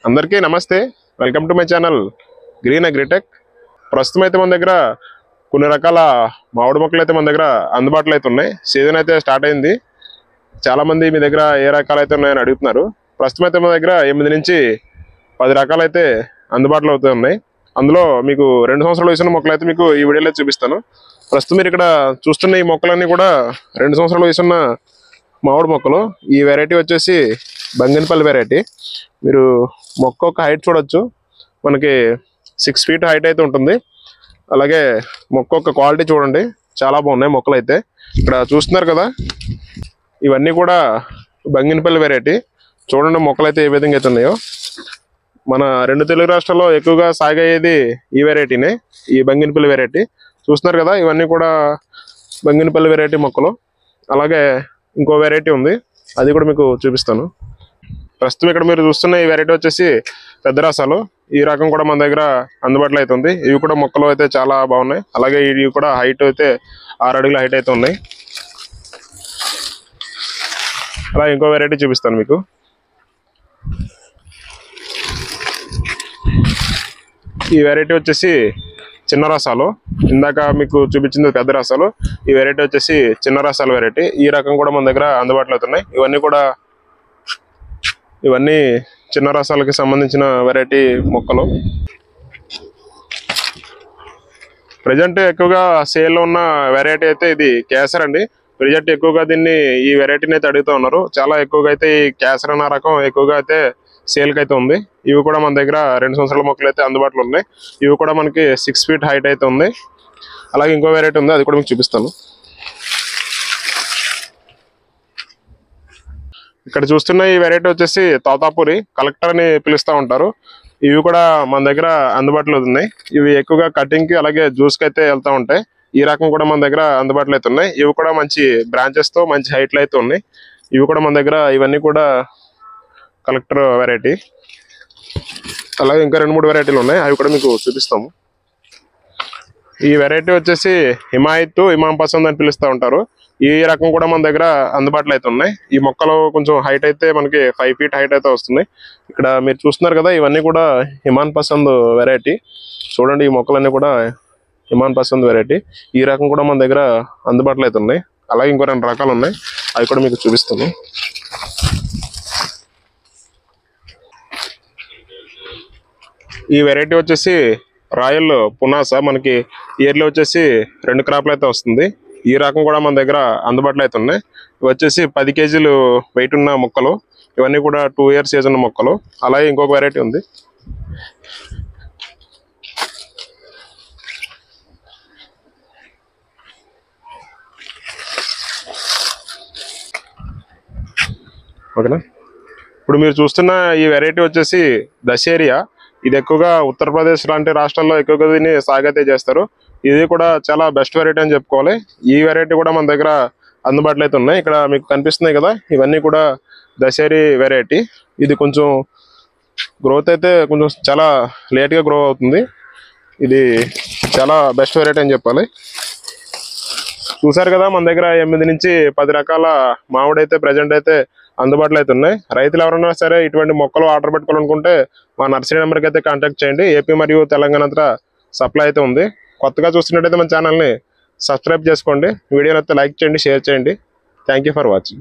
అందరికీ నమస్తే. Welcome to my channel green agritech. ప్రస్తుతం అయితే మన దగ్గర కొన్ని రకాల మామిడి మొక్కలు అయితే మన దగ్గర అందుబాటులో అయితే ఉన్నాయి. సీజన్ అయితే స్టార్ట్ అయింది. చాలామంది మీ దగ్గర ఏ రకాలు అయితే ఉన్నాయని అడుగుతున్నారు. ప్రస్తుతం అయితే మన దగ్గర 8 నుంచి 10 రకాలు అయితే అందుబాటులో అవుతూ ఉన్నాయి. అందులో మీకు 2 సంవత్సరాలు వయసున్న మొక్కలు అయితే మీకు ఈ వీడియోలో చూపిస్తాను. ప్రస్తుతం మీరు ఇక్కడ చూస్తున్న ఈ మొక్కలన్నీ కూడా 2 సంవత్సరాల వయసున్న మామిడి మొక్కలు. ఈ వెరైటీ వచ్చేసి బంగినపల్లి వెరైటీ. మీరు మొక్క ఒక హైట్ చూడొచ్చు, మనకి 6 ఫీట్ హైట్ అయితే ఉంటుంది. అలాగే మొక్క ఒక క్వాలిటీ చూడండి, చాలా బాగున్నాయి మొక్కలు అయితే. ఇక్కడ చూస్తున్నారు కదా, ఇవన్నీ కూడా బంగినపల్లి వెరైటీ. చూడండి మొక్కలు అయితే ఏ విధంగా అయితే ఉన్నాయో. మన 2 తెలుగు రాష్ట్రాల్లో ఎక్కువగా సాగయ్యేది ఈ వెరైటీనే, ఈ బంగినపల్లి వెరైటీ. చూస్తున్నారు కదా, ఇవన్నీ కూడా బంగినపల్లి వెరైటీ మొక్కలు. అలాగే ఇంకో వెరైటీ ఉంది, అది కూడా మీకు చూపిస్తాను. ప్రస్తుతం ఇక్కడ మీరు చూస్తున్న ఈ వెరైటీ వచ్చేసి పెద్ద రసాలు. ఈ రకం కూడా మన దగ్గర అందుబాటులో అయితే ఉంది. ఇవి కూడా మొక్కలు అయితే చాలా బాగున్నాయి. అలాగే ఇవి కూడా హైట్ అయితే 6 అడుగుల హైట్ అయితే ఉన్నాయి. అలా ఇంకో వెరైటీ చూపిస్తాను మీకు. ఈ వెరైటీ వచ్చేసి చిన్న రసాలు. ఇందాక మీకు చూపించింది పెద్ద రసాలు, ఈ వెరైటీ వచ్చేసి చిన్న రసాల వెరైటీ. ఈ రకం కూడా మన దగ్గర అందుబాటులో అవుతున్నాయి. ఇవన్నీ చిన్న రసాలకి సంబంధించిన వెరైటీ మొక్కలు. ప్రజెంట్ ఎక్కువగా సేల్లో ఉన్న వెరైటీ అయితే ఇది కేసర్ అండి. ప్రజెంట్ ఎక్కువగా ఈ వెరైటీని అయితే అడుగుతూ ఉన్నారు. చాలా ఎక్కువగా అయితే ఈ కేసర్ అన్న రకం ఎక్కువగా అయితే సేల్కి అయితే ఉంది. ఇవి కూడా మన దగ్గర 2 సంవత్సరాల మొక్కలు అయితే అందుబాటులో ఉన్నాయి. ఇవి కూడా మనకి 6 ఫీట్ హైట్ అయితే ఉంది. అలాగే ఇంకో వెరైటీ ఉంది, అది కూడా మీకు చూపిస్తాను. ఇక్కడ చూస్తున్న ఈ వెరైటీ వచ్చేసి తోతాపూరి, కలెక్టర్ అని పిలుస్తూ ఉంటారు. ఇవి కూడా మన దగ్గర అందుబాటులో ఉన్నాయి. ఇవి ఎక్కువగా కటింగ్కి అలాగే జ్యూస్కి అయితే వెళ్తూ ఉంటాయి. ఈ రకం కూడా మన దగ్గర అందుబాటులో అయితే ఉన్నాయి. ఇవి కూడా మంచి బ్రాంచెస్తో మంచి హైట్లో అయితే ఉన్నాయి. ఇవి కూడా మన దగ్గర, ఇవన్నీ కూడా కలెక్టర్ వెరైటీ. అలాగే ఇంకా 2-3 వెరైటీలు ఉన్నాయి, అవి కూడా మీకు చూపిస్తాము. ఈ వెరైటీ వచ్చేసి హిమాయత్, ఇమాం పసంద్ అని పిలుస్తూ ఉంటారు. ఈ రకం కూడా మన దగ్గర అందుబాటులో అయితే ఉన్నాయి. ఈ మొక్కలు కొంచెం హైట్ అయితే మనకి 5 ఫీట్ హైట్ అయితే వస్తుంది. ఇక్కడ మీరు చూస్తున్నారు కదా, ఇవన్నీ కూడా ఇమాన్ పసంద్ వెరైటీ. చూడండి, ఈ మొక్కలన్నీ కూడా ఇమాన్ పసంద్ వెరైటీ. ఈ రకం కూడా మన దగ్గర అందుబాటులో అయితే ఉన్నాయి. అలాగే ఇంకో 2 రకాలు ఉన్నాయి, అవి కూడా మీకు చూపిస్తాను. ఈ వెరైటీ వచ్చేసి రాయల్ పునాస. మనకి ఇయర్లీ వచ్చేసి 2 క్రాప్లు అయితే వస్తుంది. ఈ రకం కూడా మన దగ్గర అందుబాటులో అయితే ఉన్నాయి. ఇవి వచ్చేసి 10 కేజీలు వెయిట్ ఉన్న మొక్కలు. ఇవన్నీ కూడా 2 ఇయర్స్ ఏజ్ ఉన్న మొక్కలు. అలాగే ఇంకొక వెరైటీ ఉంది. ఓకేనా, ఇప్పుడు మీరు చూస్తున్న ఈ వెరైటీ వచ్చేసి దశేరియా. ఇది ఎక్కువగా ఉత్తరప్రదేశ్ లాంటి రాష్ట్రాల్లో ఎక్కువగా దీన్ని సాగైతే చేస్తారు. ఇది కూడా చాలా బెస్ట్ వెరైటీ అని చెప్పుకోవాలి. ఈ వెరైటీ కూడా మన దగ్గర అందుబాటులో అయితే ఉన్నాయి. ఇక్కడ మీకు కనిపిస్తున్నాయి కదా, ఇవన్నీ కూడా దశేరి వెరైటీ. ఇది కొంచెం గ్రోత్ అయితే కొంచెం చాలా లేట్గా గ్రో అవుతుంది. ఇది చాలా బెస్ట్ వెరైటీ అని చెప్పాలి. చూసారు కదా, మన దగ్గర 8 నుంచి 10 రకాల మామిడి అయితే ప్రజెంట్ అయితే అందుబాటులో అయితే ఉన్నాయి. రైతులు ఎవరైనా సరే ఇటువంటి మొక్కలు ఆర్డర్ పెట్టుకోవాలనుకుంటే మా నర్సరీ నెంబర్కి అయితే కాంటాక్ట్ చేయండి. ఏపీ మరియు తెలంగాణ అంతా సప్లై అయితే ఉంది. కొత్తగా చూస్తున్నట్టయితే మన ఛానల్ని సబ్స్క్రైబ్ చేసుకోండి. వీడియోని అయితే లైక్ చేయండి, షేర్ చేయండి. Thank you for watching.